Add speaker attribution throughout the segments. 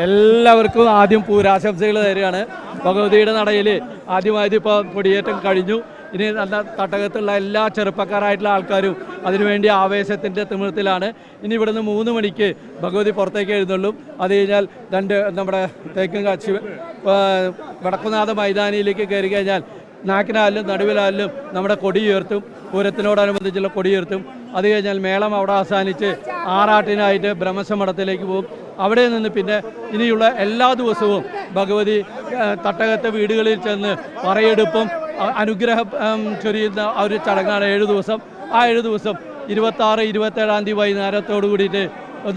Speaker 1: എല്ലാവർക്കും ആദ്യം പൂരാശംസകൾ തരികയാണ്. ഭഗവതിയുടെ നടയിൽ ആദ്യമായിട്ട് ഇപ്പോൾ കൊടിയേറ്റം കഴിഞ്ഞു. ഇനി നല്ല തട്ടകത്തുള്ള എല്ലാ ചെറുപ്പക്കാരായിട്ടുള്ള ആൾക്കാരും അതിനുവേണ്ടി ആവേശത്തിൻ്റെ തിമിർത്തിലാണ്. ഇനി ഇവിടുന്ന് 3 മണിക്ക് ഭഗവതി പുറത്തേക്ക് എഴുന്നള്ളും. അത് കഴിഞ്ഞാൽ നമ്മുടെ തേക്കുംകാശി വടക്കുനാഥ മൈതാനിയിലേക്ക് കയറി കഴിഞ്ഞാൽ നാക്കിനാലിലും നടുവിലാലിലും നമ്മുടെ കൊടിയുയർത്തും. പൂരത്തിനോടനുബന്ധിച്ചുള്ള കൊടിയുയർത്തും. അത് കഴിഞ്ഞാൽ മേളം അവിടെ അവസാനിച്ച് ആറാട്ടിനായിട്ട് ബ്രഹ്മസമഠത്തിലേക്ക് പോകും. അവിടെ നിന്ന് പിന്നെ ഇനിയുള്ള എല്ലാ ദിവസവും ഭഗവതി തട്ടകത്തെ വീടുകളിൽ ചെന്ന് പറയെടുപ്പും അനുഗ്രഹം ചൊരിയുന്ന ഒരു ചടങ്ങാണ് 7 ദിവസം. ആ 7 ദിവസം 26, 27 തീയതി വൈകുന്നേരത്തോടു കൂടിയിട്ട്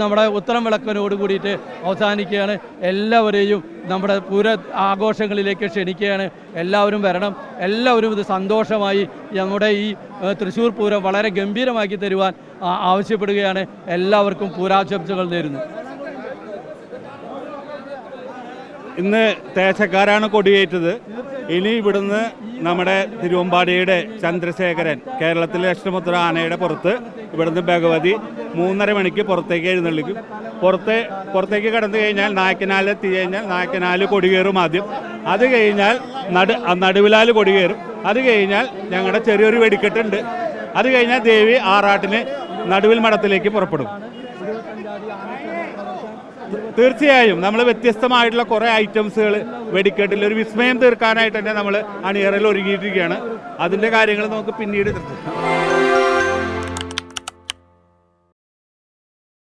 Speaker 1: നമ്മുടെ ഉത്തരം വിളക്കനോട് കൂടിയിട്ട് അവസാനിക്കുകയാണ്. എല്ലാവരെയും നമ്മുടെ പൂര ആഘോഷങ്ങളിലേക്ക് ക്ഷണിക്കുകയാണ്. എല്ലാവരും വരണം. എല്ലാവരും ഇത് സന്തോഷമായി നമ്മുടെ ഈ തൃശ്ശൂർ പൂരം വളരെ ഗംഭീരമാക്കി തരുവാൻ ആവശ്യപ്പെടുകയാണ്. എല്ലാവർക്കും പൂരാശംസകൾ നേരുന്നു.
Speaker 2: ഇന്ന് തേച്ചക്കാരാണ് കൊടിയേറ്റത്. ഇനി ഇവിടുന്ന് നമ്മുടെ തിരുവമ്പാടിയുടെ ചന്ദ്രശേഖരൻ കേരളത്തിലെ അഷ്ടമുദ്ര ആനയുടെ പുറത്ത് ഇവിടുന്ന് ഭഗവതി 3:30 മണിക്ക് പുറത്തേക്ക് എഴുന്നള്ളിക്കും. പുറത്തേക്ക് കടന്നു കഴിഞ്ഞാൽ നായക്കനാൽ എത്തി കഴിഞ്ഞാൽ നായക്കനാൽ കൊടികയറും ആദ്യം. അത് കഴിഞ്ഞാൽ നടുവിലാൽ കൊടികയറും. അത് കഴിഞ്ഞാൽ ഞങ്ങളുടെ ചെറിയൊരു വെടിക്കെട്ടുണ്ട്. അത് കഴിഞ്ഞാൽ ദേവി ആറാട്ടിന് നടുവിൽ മഠത്തിലേക്ക് പുറപ്പെടും. തീർച്ചയായും നമ്മൾ വ്യത്യസ്തമായിട്ടുള്ള കുറേ ഐറ്റംസുകൾ വെടിക്കെട്ടിൽ ഒരു വിസ്മയം തീർക്കാനായിട്ട് തന്നെ നമ്മൾ അണിയറയിൽ ഒരുങ്ങിയിട്ടിരിക്കുകയാണ്. അതിൻ്റെ കാര്യങ്ങൾ നമുക്ക് പിന്നീട്